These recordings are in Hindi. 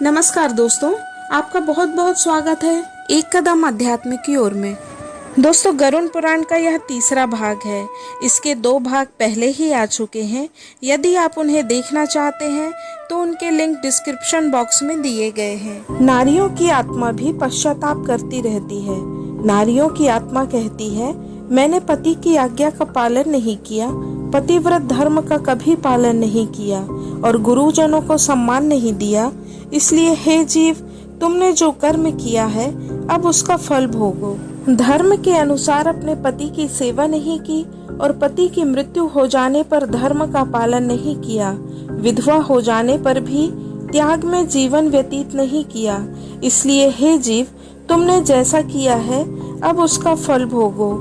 नमस्कार दोस्तों, आपका बहुत बहुत स्वागत है एक कदम अध्यात्म की ओर में। दोस्तों, गरुड़ पुराण का यह तीसरा भाग है। इसके 2 भाग पहले ही आ चुके हैं। यदि आप उन्हें देखना चाहते हैं तो उनके लिंक डिस्क्रिप्शन बॉक्स में दिए गए हैं। नारियों की आत्मा भी पश्चाताप करती रहती है। नारियों की आत्मा कहती है, मैंने पति की आज्ञा का पालन नहीं किया, पतिव्रत धर्म का कभी पालन नहीं किया और गुरुजनों को सम्मान नहीं दिया। इसलिए हे जीव, तुमने जो कर्म किया है अब उसका फल भोगो। धर्म के अनुसार अपने पति की सेवा नहीं की और पति की मृत्यु हो जाने पर धर्म का पालन नहीं किया। विधवा हो जाने पर भी त्याग में जीवन व्यतीत नहीं किया। इसलिए हे जीव, तुमने जैसा किया है अब उसका फल भोगो।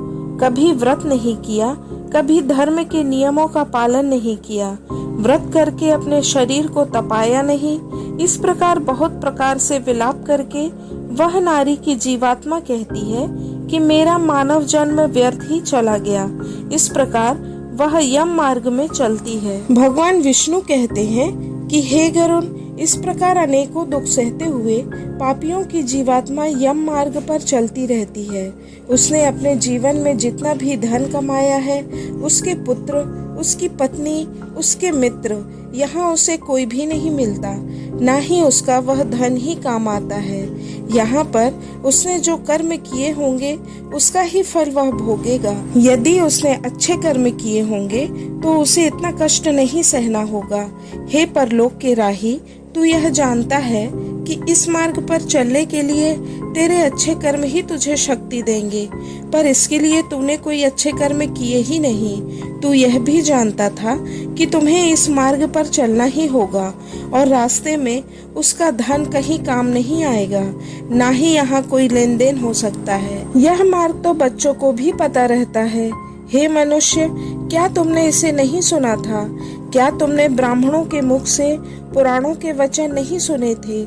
कभी व्रत नहीं किया, कभी धर्म के नियमों का पालन नहीं किया, व्रत करके अपने शरीर को तपाया नहीं। इस प्रकार बहुत प्रकार से विलाप करके वह नारी की जीवात्मा कहती है कि मेरा मानव जन्म व्यर्थ ही चला गया। इस प्रकार वह यम मार्ग में चलती है। भगवान विष्णु कहते हैं कि हे गरुड़, इस प्रकार अनेकों दुख सहते हुए पापियों की जीवात्मा यम मार्ग पर चलती रहती है। उसने अपने जीवन में जितना भी धन कमाया है, उसके पुत्र, उसकी पत्नी, उसके मित्र, यहाँ उसे कोई भी नहीं मिलता, ना ही उसका वह धन ही काम आता है। यहाँ पर उसने जो कर्म किए होंगे उसका ही फल वह भोगेगा। यदि उसने अच्छे कर्म किए होंगे तो उसे इतना कष्ट नहीं सहना होगा। हे परलोक के राही, तू यह जानता है कि इस मार्ग पर चलने के लिए तेरे अच्छे कर्म ही तुझे शक्ति देंगे, पर इसके लिए तूने कोई अच्छे कर्म किए ही नहीं। तू यह भी जानता था कि तुम्हें इस मार्ग पर चलना ही होगा और रास्ते में उसका धन कहीं काम नहीं आएगा, ना ही यहाँ कोई लेन देन हो सकता है। यह मार्ग तो बच्चों को भी पता रहता है। हे मनुष्य, क्या तुमने इसे नहीं सुना था? क्या तुमने ब्राह्मणों के मुख से पुराणों के वचन नहीं सुने थे?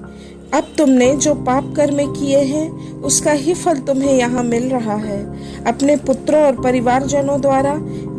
अब तुमने जो पाप कर्म किए हैं उसका ही फल तुम्हें यहाँ मिल रहा है। अपने पुत्रों और परिवारजनों द्वारा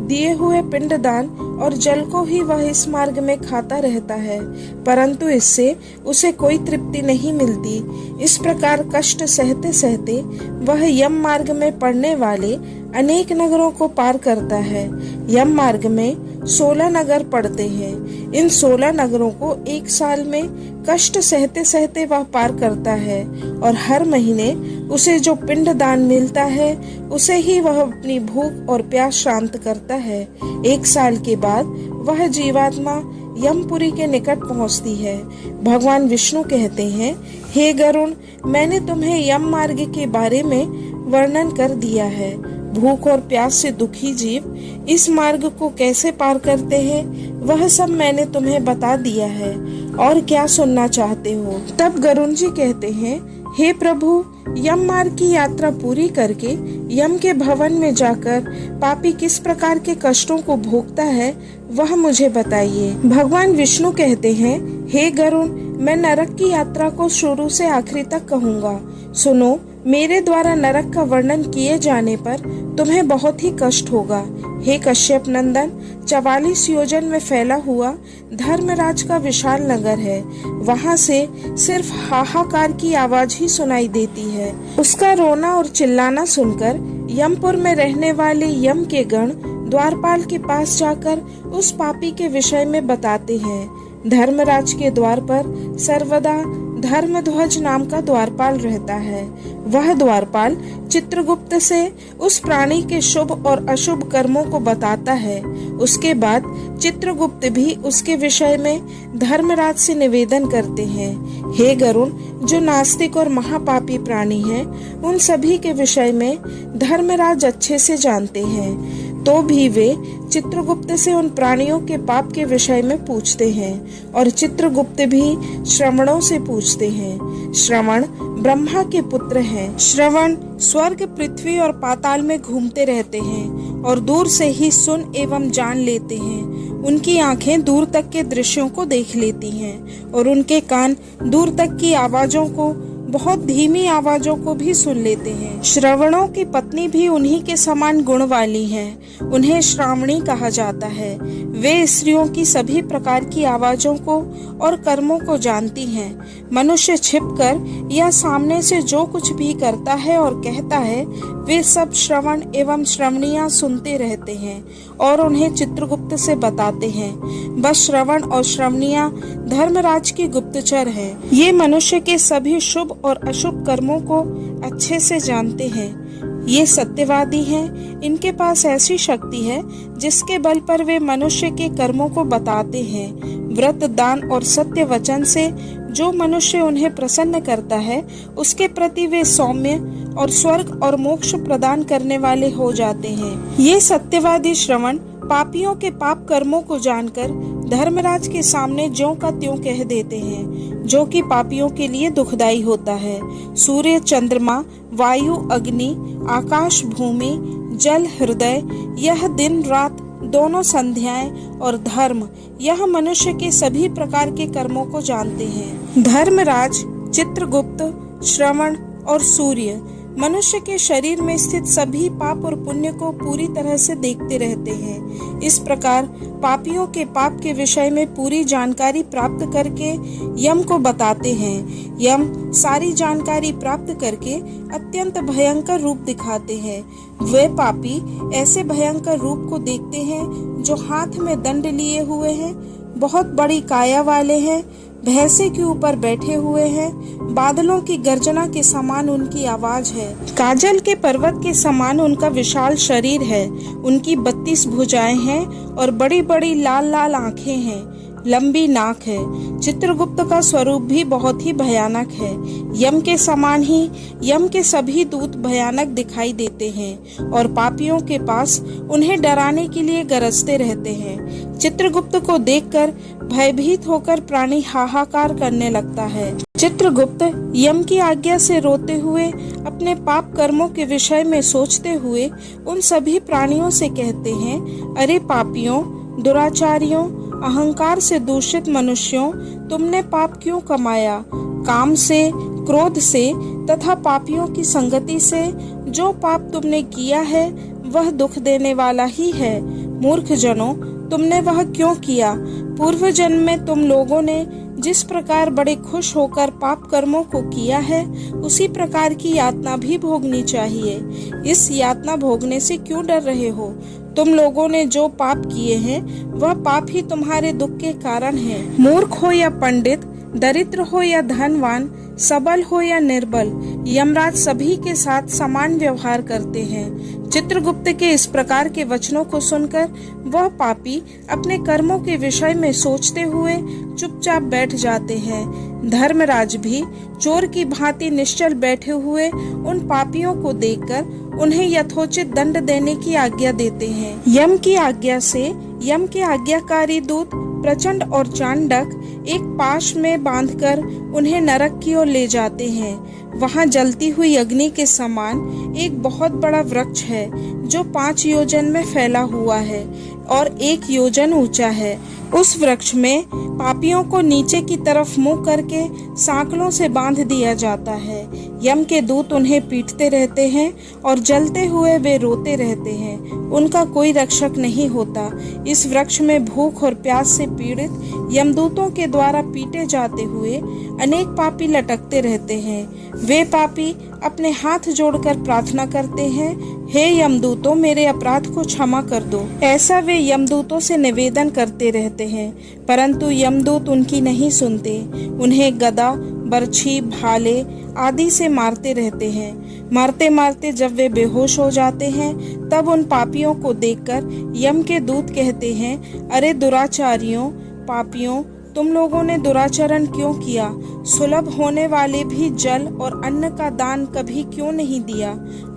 दिए हुए पिंडदान और जल को ही वह इस मार्ग में खाता रहता है, परंतु इससे उसे कोई तृप्ति नहीं मिलती। इस प्रकार कष्ट सहते सहते वह यम मार्ग में पड़ने वाले अनेक नगरों को पार करता है। यम मार्ग में 16 नगर पड़ते हैं। इन 16 नगरों को 1 साल में कष्ट सहते सहते वह पार करता है और हर महीने उसे जो पिंड दान मिलता है उसे ही वह अपनी भूख और प्यास शांत करता है। 1 साल के बाद वह जीवात्मा यमपुरी के निकट पहुंचती है। भगवान विष्णु कहते हैं, हे गरुड़, मैंने तुम्हें यम मार्ग के बारे में वर्णन कर दिया है। भूख और प्यास से दुखी जीव इस मार्ग को कैसे पार करते हैं वह सब मैंने तुम्हें बता दिया है। और क्या सुनना चाहते हो? तब गरुड़ जी कहते हैं, हे प्रभु, यम मार्ग की यात्रा पूरी करके यम के भवन में जाकर पापी किस प्रकार के कष्टों को भोगता है वह मुझे बताइए। भगवान विष्णु कहते हैं, हे गरुड़, मैं नरक की यात्रा को शुरू से आखिरी तक कहूँगा। सुनो, मेरे द्वारा नरक का वर्णन किए जाने पर तुम्हें बहुत ही कष्ट होगा। हे कश्यप नंदन, 44 योजन में फैला हुआ धर्मराज का विशाल नगर है। वहाँ से सिर्फ हाहाकार की आवाज ही सुनाई देती है। उसका रोना और चिल्लाना सुनकर यमपुर में रहने वाले यम के गण द्वारपाल के पास जाकर उस पापी के विषय में बताते हैं। धर्मराज के द्वार पर सर्वदा धर्मध्वज नाम का द्वारपाल रहता है। वह द्वारपाल चित्रगुप्त से उस प्राणी के शुभ और अशुभ कर्मों को बताता है। उसके बाद चित्रगुप्त भी उसके विषय में धर्मराज से निवेदन करते हैं। हे गरुड़, जो नास्तिक और महापापी प्राणी हैं, उन सभी के विषय में धर्मराज अच्छे से जानते हैं, तो भी वे चित्रगुप्त से उन प्राणियों के पाप के विषय में पूछते हैं और चित्रगुप्त भी श्रवणों से पूछते हैं। श्रवण ब्रह्मा के पुत्र हैं। श्रवण स्वर्ग, पृथ्वी और पाताल में घूमते रहते हैं और दूर से ही सुन एवं जान लेते हैं। उनकी आंखें दूर तक के दृश्यों को देख लेती हैं और उनके कान दूर तक की आवाजों को बहुत धीमी आवाजों को भी सुन लेते हैं। श्रवणों की पत्नी भी उन्हीं के समान गुण वाली हैं। उन्हें श्रावणी कहा जाता है। वे स्त्रियों की सभी प्रकार की आवाजों को और कर्मों को जानती हैं। मनुष्य छिपकर या सामने से जो कुछ भी करता है और कहता है, वे सब श्रवण एवं श्रवणियां सुनते रहते हैं और उन्हें चित्रगुप्त से बताते हैं। बस श्रवण और श्रवणियां धर्मराज की गुप्तचर हैं। ये मनुष्य के सभी शुभ और अशुभ कर्मों को अच्छे से जानते हैं। ये सत्यवादी हैं। इनके पास ऐसी शक्ति है जिसके बल पर वे मनुष्य के कर्मों को बताते हैं। व्रत, दान और सत्य वचन से जो मनुष्य उन्हें प्रसन्न करता है, उसके प्रति वे सौम्य और स्वर्ग और मोक्ष प्रदान करने वाले हो जाते हैं। ये सत्यवादी श्रवण पापियों के पाप कर्मों को जानकर धर्मराज के सामने ज्यों का त्यों कह देते हैं, जो कि पापियों के लिए दुखदाई होता है। सूर्य, चंद्रमा, वायु, अग्नि, आकाश, भूमि, जल, हृदय, यह दिन रात दोनों संध्याएं और धर्म, यह मनुष्य के सभी प्रकार के कर्मों को जानते हैं। धर्मराज, चित्रगुप्त, श्रवण और सूर्य मनुष्य के शरीर में स्थित सभी पाप और पुण्य को पूरी तरह से देखते रहते हैं। इस प्रकार पापियों के पाप के विषय में पूरी जानकारी प्राप्त करके यम को बताते हैं। यम सारी जानकारी प्राप्त करके अत्यंत भयंकर रूप दिखाते हैं। वे पापी ऐसे भयंकर रूप को देखते हैं जो हाथ में दंड लिए हुए हैं, बहुत बड़ी काया वाले हैं, भैंसे के ऊपर बैठे हुए हैं, बादलों की गर्जना के समान उनकी आवाज है, काजल के पर्वत के समान उनका विशाल शरीर है, उनकी 32 भुजाएं हैं और बड़ी बड़ी लाल लाल आंखें हैं, लंबी नाक है। चित्रगुप्त का स्वरूप भी बहुत ही भयानक है। यम के समान ही यम के सभी दूत भयानक दिखाई देते हैं और पापियों के पास उन्हें डराने के लिए गरजते रहते हैं। चित्रगुप्त को देखकर भयभीत होकर प्राणी हाहाकार करने लगता है। चित्रगुप्त यम की आज्ञा से रोते हुए, अपने पाप कर्मों के विषय में सोचते हुए उन सभी प्राणियों से कहते हैं, अरे पापियों, दुराचारियों, अहंकार से दूषित मनुष्यों, तुमने पाप क्यों कमाया? काम से, क्रोध से तथा पापियों की संगति से जो पाप तुमने किया है वह दुख देने वाला ही है। मूर्ख जनों, तुमने वह क्यों किया? पूर्व जन्म में तुम लोगों ने जिस प्रकार बड़े खुश होकर पाप कर्मों को किया है, उसी प्रकार की यातना भी भोगनी चाहिए। इस यातना भोगने से क्यों डर रहे हो? तुम लोगों ने जो पाप किए हैं वह पाप ही तुम्हारे दुख के कारण है। मूर्ख हो या पंडित, दरिद्र हो या धनवान, सबल हो या निर्बल, यमराज सभी के साथ समान व्यवहार करते हैं। चित्रगुप्त के इस प्रकार के वचनों को सुनकर वह पापी अपने कर्मों के विषय में सोचते हुए चुपचाप बैठ जाते हैं। धर्मराज भी चोर की भांति निश्चल बैठे हुए उन पापियों को देखकर उन्हें यथोचित दंड देने की आज्ञा देते हैं। यम की आज्ञा से यम के आज्ञाकारी दूत प्रचंड और चांडक एक पाश में बांधकर उन्हें नरक की ओर ले जाते हैं। वहां जलती हुई अग्नि के समान एक बहुत बड़ा वृक्ष है जो 5 योजन में फैला हुआ है और 1 योजन ऊंचा है। उस वृक्ष में पापियों को नीचे की तरफ मुंह करके सांकलों से बांध दिया जाता है। यम के दूत उन्हें पीटते रहते हैं और जलते हुए वे रोते रहते हैं। उनका कोई रक्षक नहीं होता। इस वृक्ष में भूख और प्यास से पीड़ित यमदूतों के द्वारा पीटे जाते हुए अनेक पापी लटकते रहते हैं। वे पापी अपने हाथ जोड़कर प्रार्थना करते हैं, हे यमदूतों, मेरे अपराध को क्षमा कर दो। ऐसा वे यमदूतों से निवेदन करते रहते हैं, परंतु यमदूत उनकी नहीं सुनते। उन्हें गदा, बरछी, भाले आदि से मारते रहते हैं। मारते मारते जब वे बेहोश हो जाते हैं, तब उन पापियों को देखकर यम के दूत कहते हैं, अरे दुराचारियों, पापियों, तुम लोगों ने दुराचरण क्यों किया? सुलभ होने वाले भी जल और अन्न का दान कभी क्यों नहीं दिया?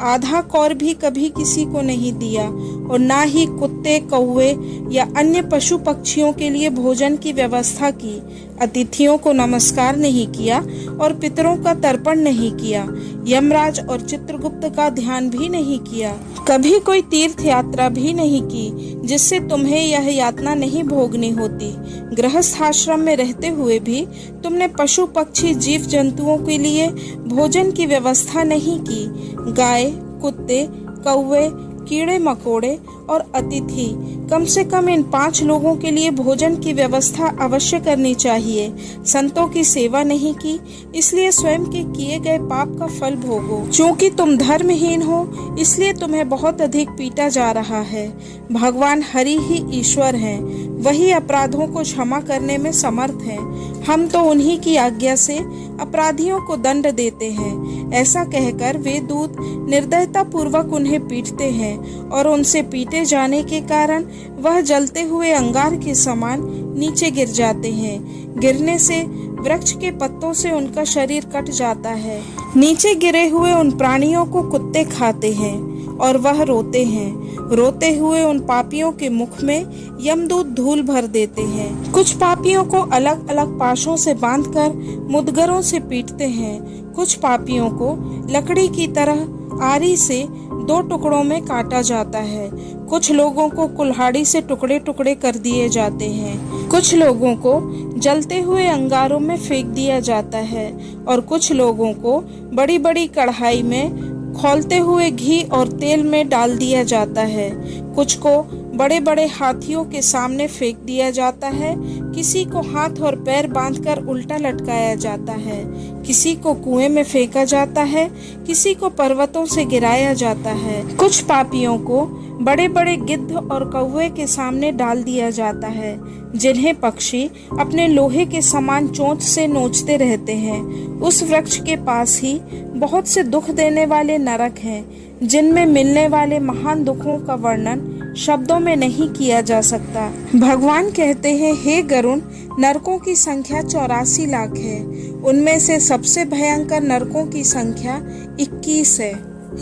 आधा कौर भी कभी किसी को नहीं दिया, और ना ही कुत्ते, कौवे या अन्य पशु पक्षियों के लिए भोजन की व्यवस्था की। अतिथियों को नमस्कार नहीं किया और पितरों का तर्पण नहीं किया, यमराज और चित्रगुप्त का ध्यान भी नहीं किया, कभी कोई तीर्थ यात्रा भी नहीं की जिससे तुम्हें यह यातना नहीं भोगनी होती। गृहस्थ आश्रम में रहते हुए भी तुमने पशु पक्षी जीव जंतुओं के लिए भोजन की व्यवस्था नहीं की। गाय, कुत्ते, कौवे, कीड़े मकोड़े और अतिथि, कम से कम इन 5 लोगों के लिए भोजन की व्यवस्था अवश्य करनी चाहिए। संतों की सेवा नहीं की, इसलिए स्वयं के किए गए पाप का फल भोगो। चूंकि तुम धर्महीन हो, इसलिए तुम्हें बहुत अधिक पीटा जा रहा है। भगवान हरि ही ईश्वर हैं, वही अपराधों को क्षमा करने में समर्थ हैं। हम तो उन्हीं की आज्ञा से अपराधियों को दंड देते हैं। ऐसा कहकर वे दूत निर्दयता पूर्वक उन्हें पीटते हैं और उनसे पीटे जाने के कारण वह जलते हुए अंगार के समान नीचे गिर जाते हैं। गिरने से वृक्ष के पत्तों से उनका शरीर कट जाता है। नीचे गिरे हुए उन प्राणियों को कुत्ते खाते हैं और वह रोते हैं। रोते हुए उन पापियों के मुख में यमदूत धूल भर देते हैं। कुछ पापियों को अलग अलग पाशों से बांधकर मुदगरों से पीटते हैं। कुछ पापियों को लकड़ी की तरह आरी से 2 टुकड़ों में काटा जाता है। कुछ लोगों को कुल्हाड़ी से टुकड़े टुकड़े कर दिए जाते हैं। कुछ लोगों को जलते हुए अंगारों में फेंक दिया जाता है और कुछ लोगों को बड़ी बड़ी कढ़ाई में खौलते हुए घी और तेल में डाल दिया जाता है। कुछ को बड़े बड़े हाथियों के सामने फेंक दिया जाता है। किसी को हाथ और पैर बांधकर उल्टा लटकाया जाता है। किसी को कुएं में फेंका जाता है। किसी को पर्वतों से गिराया जाता है। कुछ पापियों को बड़े बड़े गिद्ध और कौवे के सामने डाल दिया जाता है, जिन्हें पक्षी अपने लोहे के समान चोंच से नोचते रहते हैं। उस वृक्ष के पास ही बहुत से दुख देने वाले नरक हैं, जिनमें मिलने वाले महान दुखों का वर्णन शब्दों में नहीं किया जा सकता। भगवान कहते हैं, हे गरुण, नरकों की संख्या 84 लाख है। उनमें से सबसे भयंकर नरकों की संख्या 21 है।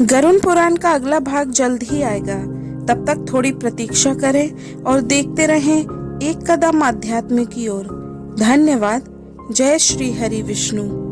गरुण पुराण का अगला भाग जल्द ही आएगा। तब तक थोड़ी प्रतीक्षा करें और देखते रहें एक कदम आध्यात्म की ओर। धन्यवाद। जय श्री हरि विष्णु।